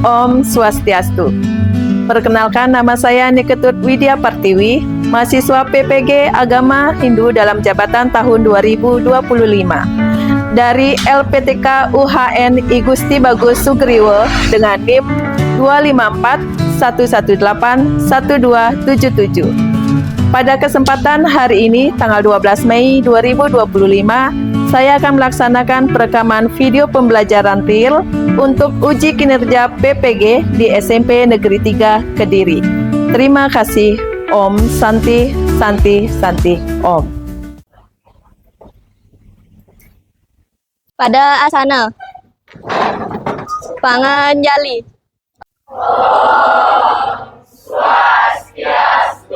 Om Swastiastu. Perkenalkan, nama saya Niketut Widya Partiwi, mahasiswa PPG Agama Hindu dalam jabatan tahun 2025 dari LPTK UHN I Gusti Bagus Sugriwo dengan NIM 254-118-1277. Pada kesempatan hari ini, tanggal 12 Mei 2025, saya akan melaksanakan perekaman video pembelajaran real untuk uji kinerja PPG di SMP Negeri 3 Kediri. Terima kasih. Om Santi Santi Santi Om. Pada asana Panganjali.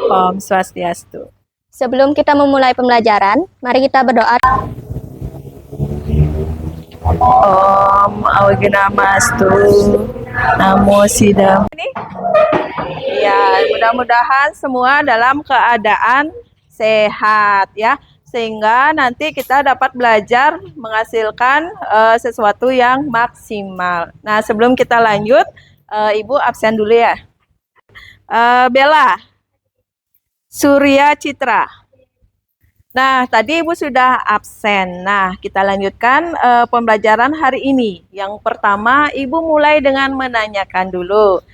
Om Swastiastu. Sebelum kita memulai pembelajaran, mari kita berdoa. Om Awaginamastu. Namo Sidam. Ya, mudah-mudahan semua dalam keadaan sehat ya, sehingga nanti kita dapat belajar menghasilkan sesuatu yang maksimal. Nah, sebelum kita lanjut, Ibu absen dulu ya. Bella, Surya Citra. Nah, tadi Ibu sudah absen. Nah, kita lanjutkan pembelajaran hari ini. Yang pertama, Ibu mulai dengan menanyakan dulu.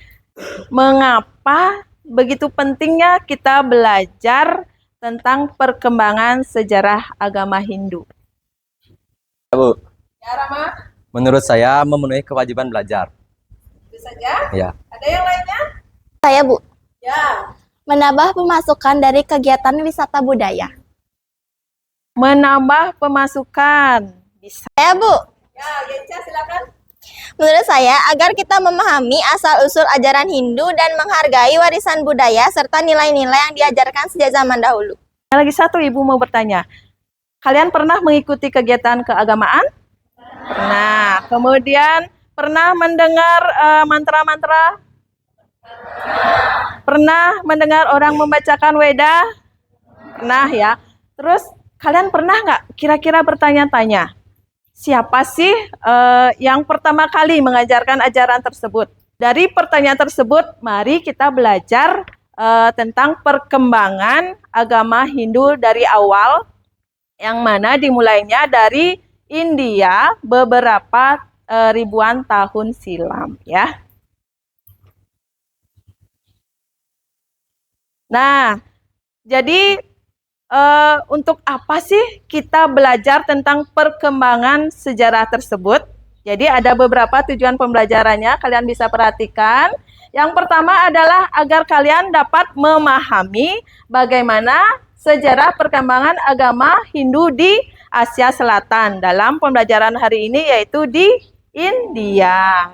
Mengapa begitu pentingnya kita belajar tentang perkembangan sejarah agama Hindu? Bu, Ya, Rama? menurut saya memenuhi kewajiban belajar. Itu saja? Ya. Ada yang lainnya? Saya, Bu. Ya. Menambah pemasukan dari kegiatan wisata budaya. Menambah pemasukan. Bisa. Saya, Bu. Ya, Genca silakan. Menurut saya, agar kita memahami asal-usul ajaran Hindu dan menghargai warisan budaya serta nilai-nilai yang diajarkan sejak zaman dahulu. Lagi satu, Ibu mau bertanya. Kalian pernah mengikuti kegiatan keagamaan? Nah, kemudian pernah mendengar mantra-mantra? Pernah mendengar orang membacakan Weda? Pernah ya. Terus kalian pernah nggak kira-kira bertanya-tanya, siapa sih yang pertama kali mengajarkan ajaran tersebut? Dari pertanyaan tersebut, mari kita belajar tentang perkembangan agama Hindu dari awal, yang mana dimulainya dari India beberapa ribuan tahun silam ya. Nah, jadi untuk apa sih kita belajar tentang perkembangan sejarah tersebut? Jadi ada beberapa tujuan pembelajarannya, kalian bisa perhatikan. Yang pertama adalah agar kalian dapat memahami bagaimana sejarah perkembangan agama Hindu di Asia Selatan dalam pembelajaran hari ini, yaitu di India.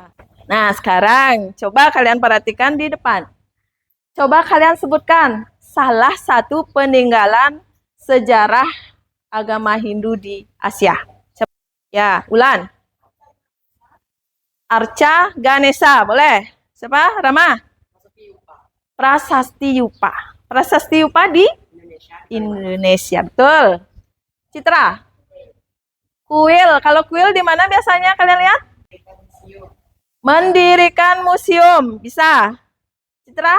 Nah, sekarang coba kalian perhatikan di depan. Coba kalian sebutkan salah satu peninggalan sejarah agama Hindu di Asia. Ya, Ulan. Arca Ganesha, boleh? Siapa? Rama? Prasasti Yupa. Prasasti Yupa di Indonesia, betul. Citra. Kuil. Kalau kuil di mana biasanya kalian lihat? Mendirikan museum. Bisa. Citra?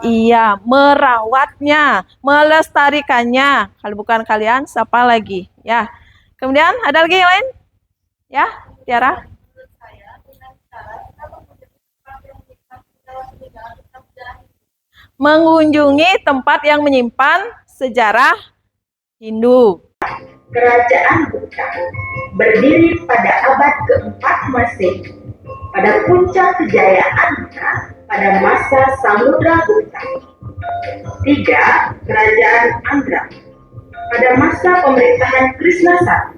Iya, merawatnya, melestarikannya. Kalau bukan kalian, siapa lagi? Ya. Kemudian ada lagi yang lain? Ya, Tiara. Mengunjungi tempat yang menyimpan sejarah Hindu. Kerajaan Gupta berdiri pada abad keempat Masehi. Pada puncak kejayaannya pada masa Samudra Gupta. 3. Kerajaan Andhra pada masa pemerintahan Krishna I.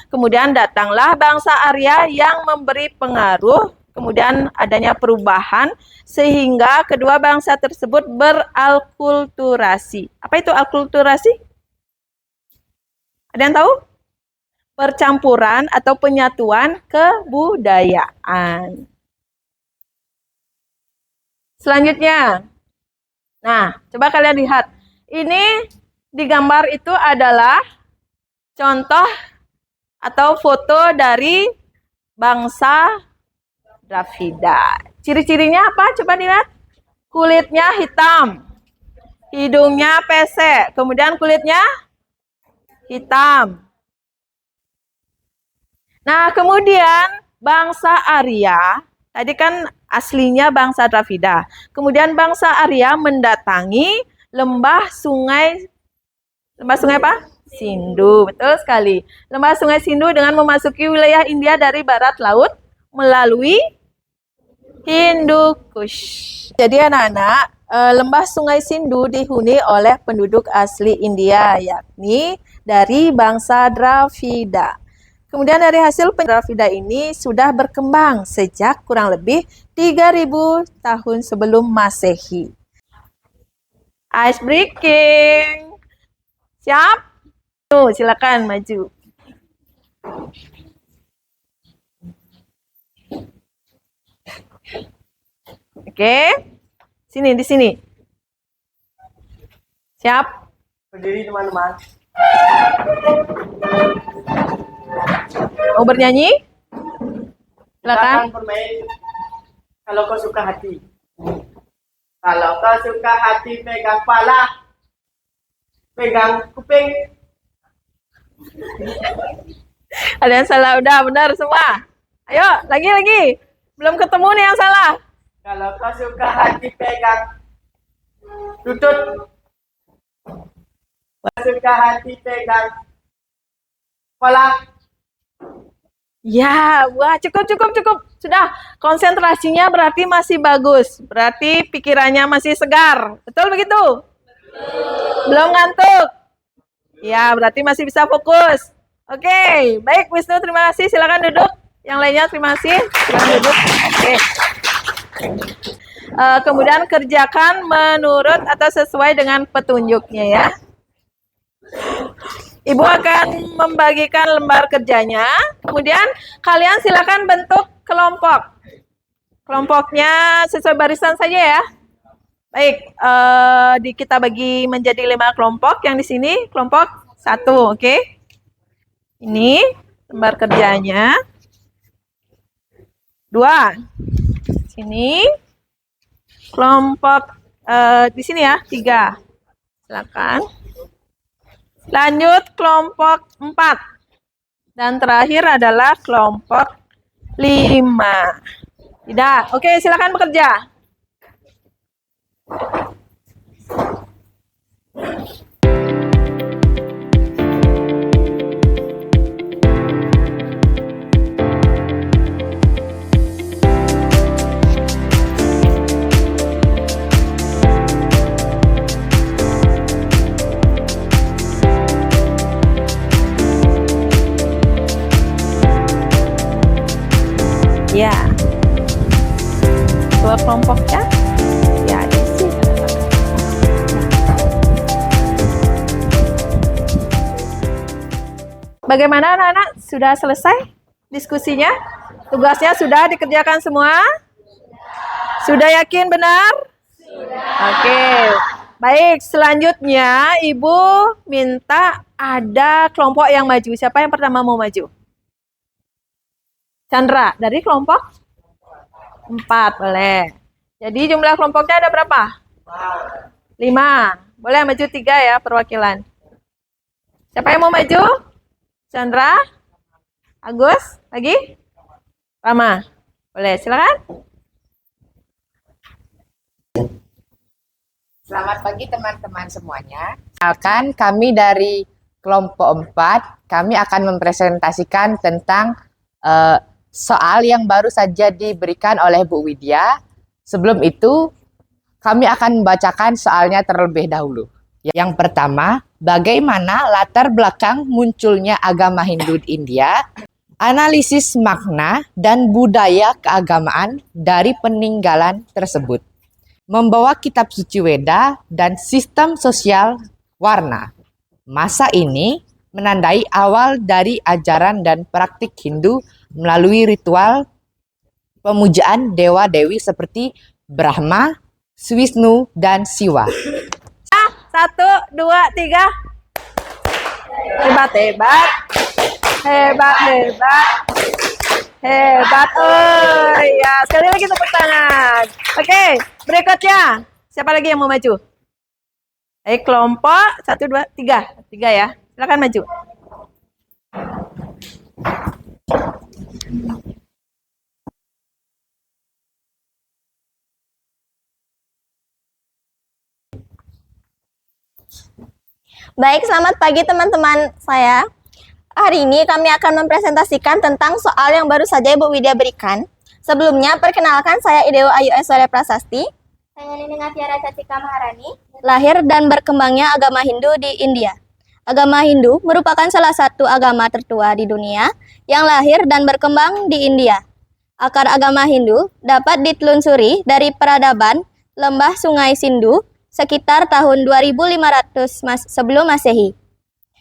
Kemudian datanglah bangsa Arya yang memberi pengaruh, kemudian adanya perubahan sehingga kedua bangsa tersebut beralkulturasi. Apa itu alkulturasi? Ada yang tahu? Percampuran atau penyatuan kebudayaan. Selanjutnya, nah, coba kalian lihat. Ini di gambar itu adalah contoh atau foto dari bangsa Dravida. Ciri-cirinya apa? Coba dilihat. Kulitnya hitam, hidungnya pesek, kemudian kulitnya hitam. Nah, kemudian bangsa Arya, tadi kan aslinya bangsa Dravida. Kemudian bangsa Arya mendatangi lembah sungai apa? Sindhu, betul sekali. Lembah sungai Sindhu dengan memasuki wilayah India dari barat laut melalui Hindu Kush. Jadi anak-anak, lembah sungai Sindhu dihuni oleh penduduk asli India, yakni dari bangsa Dravida. Kemudian dari hasil Dravida ini sudah berkembang sejak kurang lebih 3000 tahun sebelum Masehi. Ice breaking. Siap? Tuh, silakan maju. Oke. Sini, di sini. Siap? Berdiri teman-teman. Mau bernyanyi? Silakan. Silakan bermain. Kalau kau suka hati. Kalau kau suka hati, pegang kepala, pegang kuping. Ada yang salah, udah benar semua. Ayo, lagi. Belum ketemu nih yang salah. Kalau kau suka hati, pegang lutut. Kalau suka hati, pegang kepala. Ya, wah cukup. Sudah, konsentrasinya berarti masih bagus. Berarti pikirannya masih segar. Betul begitu? Belum ngantuk? Ya, berarti masih bisa fokus. Oke, baik Wisnu, terima kasih. Silakan duduk. Yang lainnya terima kasih. Silakan duduk. Oke. Kemudian kerjakan menurut atau sesuai dengan petunjuknya ya. Ibu akan membagikan lembar kerjanya. Kemudian kalian silakan bentuk kelompok. Kelompoknya sesuai barisan saja ya. Baik, kita bagi menjadi 5 kelompok. Yang di sini kelompok 1, oke? Ini lembar kerjanya. 2. Sini. Kelompok di sini ya, 3. Silakan. Lanjut kelompok 4. Dan terakhir adalah kelompok 5. Tidak. Oke, silakan bekerja. Ya. Dua kelompoknya. Ya, isi. Bagaimana anak-anak? Sudah selesai diskusinya? Tugasnya sudah dikerjakan semua? Sudah yakin benar? Oke. Baik, selanjutnya Ibu minta ada kelompok yang maju. Siapa yang pertama mau maju? Chandra, dari kelompok 4, boleh. Jadi jumlah kelompoknya ada berapa? 5. Boleh maju 3 ya perwakilan. Siapa yang mau maju? Chandra? Agus? Lagi? Rama? Boleh, silakan. Selamat pagi teman-teman semuanya. Akan kami dari kelompok 4, kami akan mempresentasikan tentang soal yang baru saja diberikan oleh Bu Widya. Sebelum itu, kami akan membacakan soalnya terlebih dahulu. Yang pertama, bagaimana latar belakang munculnya agama Hindu di India, analisis makna dan budaya keagamaan dari peninggalan tersebut, membawa kitab suci Weda dan sistem sosial warna. Masa ini menandai awal dari ajaran dan praktik Hindu melalui ritual pemujaan dewa-dewi seperti Brahma, Wisnu, dan Siwa. 1, 2, 3. Hebat. Hebat, hebat. Hebat. Oh, ya. Sekali lagi tepuk tangan. Oke, berikutnya. Siapa lagi yang mau maju? Kelompok 1, 2, 3. 3 ya. Silakan maju. Baik, selamat pagi teman-teman saya. Hari ini kami akan mempresentasikan tentang soal yang baru saja Ibu Widya berikan. Sebelumnya, perkenalkan saya Ideo Ayu Eswara Prasasti. Saya Nini Tiara Cacika Maharani. Lahir dan berkembangnya agama Hindu di India. Agama Hindu merupakan salah satu agama tertua di dunia yang lahir dan berkembang di India. Akar agama Hindu dapat ditelusuri dari peradaban lembah Sungai Sindhu sekitar tahun 2500 sebelum Masehi.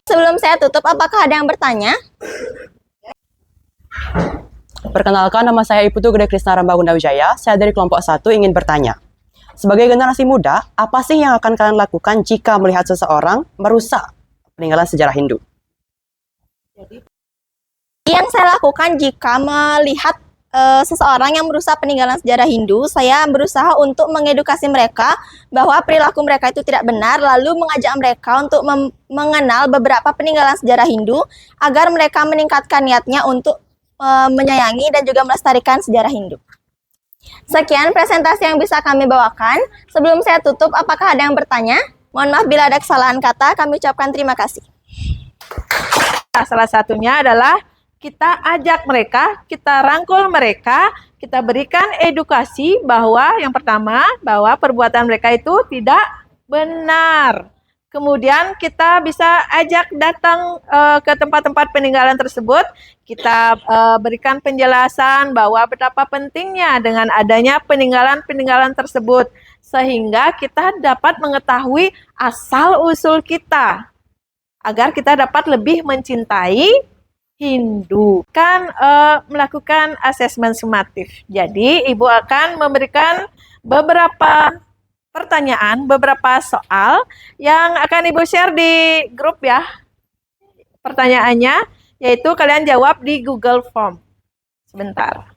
Sebelum saya tutup, apakah ada yang bertanya? Perkenalkan, nama saya Iputu Gede Krisna Rambagunda Wijaya. Saya dari kelompok 1 ingin bertanya. Sebagai generasi muda, apa sih yang akan kalian lakukan jika melihat seseorang merusak peninggalan sejarah Hindu? Yang saya lakukan jika melihat seseorang yang merusak peninggalan sejarah Hindu, saya berusaha untuk mengedukasi mereka bahwa perilaku mereka itu tidak benar, lalu mengajak mereka untuk mengenal beberapa peninggalan sejarah Hindu agar mereka meningkatkan niatnya untuk menyayangi dan juga melestarikan sejarah Hindu. Sekian presentasi yang bisa kami bawakan. Sebelum saya tutup, apakah ada yang bertanya? Mohon maaf bila ada kesalahan kata, kami ucapkan terima kasih. Salah satunya adalah kita ajak mereka, kita rangkul mereka, kita berikan edukasi bahwa yang pertama, bahwa perbuatan mereka itu tidak benar. Kemudian kita bisa ajak datang ke tempat-tempat peninggalan tersebut, kita berikan penjelasan bahwa betapa pentingnya dengan adanya peninggalan-peninggalan tersebut, sehingga kita dapat mengetahui asal-usul kita, agar kita dapat lebih mencintai Hindu. Kan melakukan asesmen sumatif. Jadi Ibu akan memberikan beberapa pertanyaan, beberapa soal yang akan Ibu share di grup ya. Pertanyaannya yaitu kalian jawab di Google Form. Sebentar.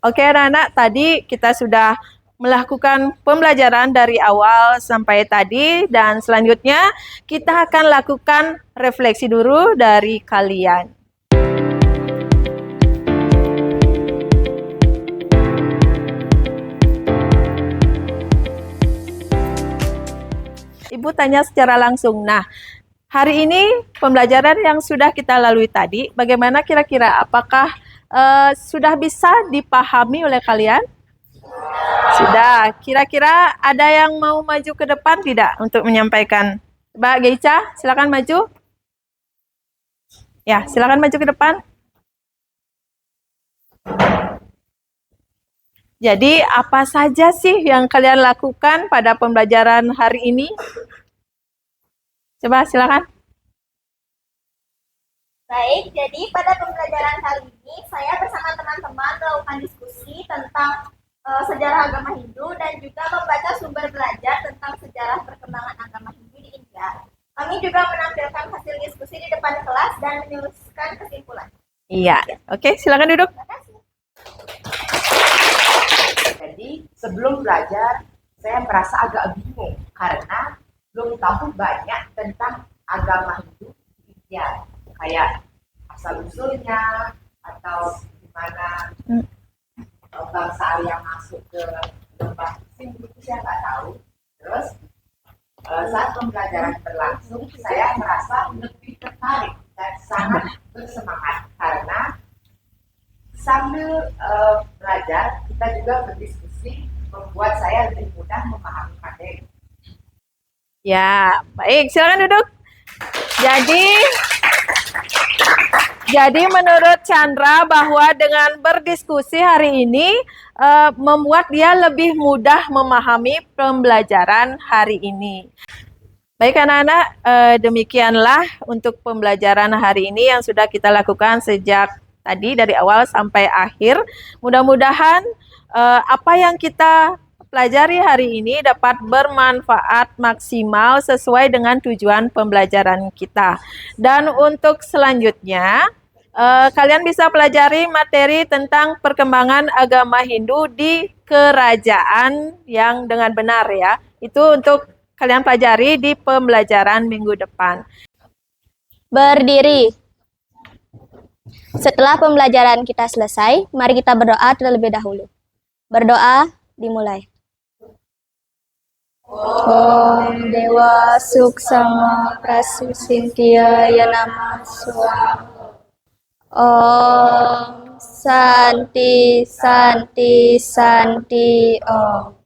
Oke anak-anak, tadi kita sudah melakukan pembelajaran dari awal sampai tadi dan selanjutnya kita akan lakukan refleksi dulu dari kalian. Ibu tanya secara langsung. Nah, hari ini pembelajaran yang sudah kita lalui tadi, bagaimana kira-kira? Apakah sudah bisa dipahami oleh kalian? Sudah. Kira-kira ada yang mau maju ke depan tidak untuk menyampaikan? Mbak Geica, silakan maju. Ya, silakan maju ke depan. Jadi, apa saja sih yang kalian lakukan pada pembelajaran hari ini? Coba silakan. Baik, jadi pada pembelajaran kali ini saya bersama teman-teman melakukan diskusi tentang sejarah agama Hindu dan juga membaca sumber belajar tentang sejarah perkembangan agama Hindu di India. Kami juga menampilkan hasil diskusi di depan kelas dan menuliskan kesimpulan. Iya, oke, silakan duduk. Terima kasih. Jadi sebelum belajar saya merasa agak bingung karena belum tahu banyak tentang agama Hindu di India. Kayak asal-usulnya atau gimana bangsa Arya masuk ke lembah Sing itu saya nggak tahu. Terus saat pembelajaran berlangsung, saya merasa lebih tertarik dan sangat bersemangat karena sambil belajar kita juga berdiskusi membuat saya lebih mudah memahami materi. Ya, baik, silakan duduk. Jadi menurut Chandra bahwa dengan berdiskusi hari ini membuat dia lebih mudah memahami pembelajaran hari ini. Baik anak-anak, demikianlah untuk pembelajaran hari ini yang sudah kita lakukan sejak tadi dari awal sampai akhir. Mudah-mudahan apa yang kita pelajari hari ini dapat bermanfaat maksimal sesuai dengan tujuan pembelajaran kita. Dan untuk selanjutnya, kalian bisa pelajari materi tentang perkembangan agama Hindu di kerajaan yang dengan benar ya. Itu untuk kalian pelajari di pembelajaran minggu depan. Berdiri. Setelah pembelajaran kita selesai, mari kita berdoa terlebih dahulu. Berdoa dimulai. Om Dewa Suksama Prasusintya Yanama Swaha. Om Santi Santi Santi Om.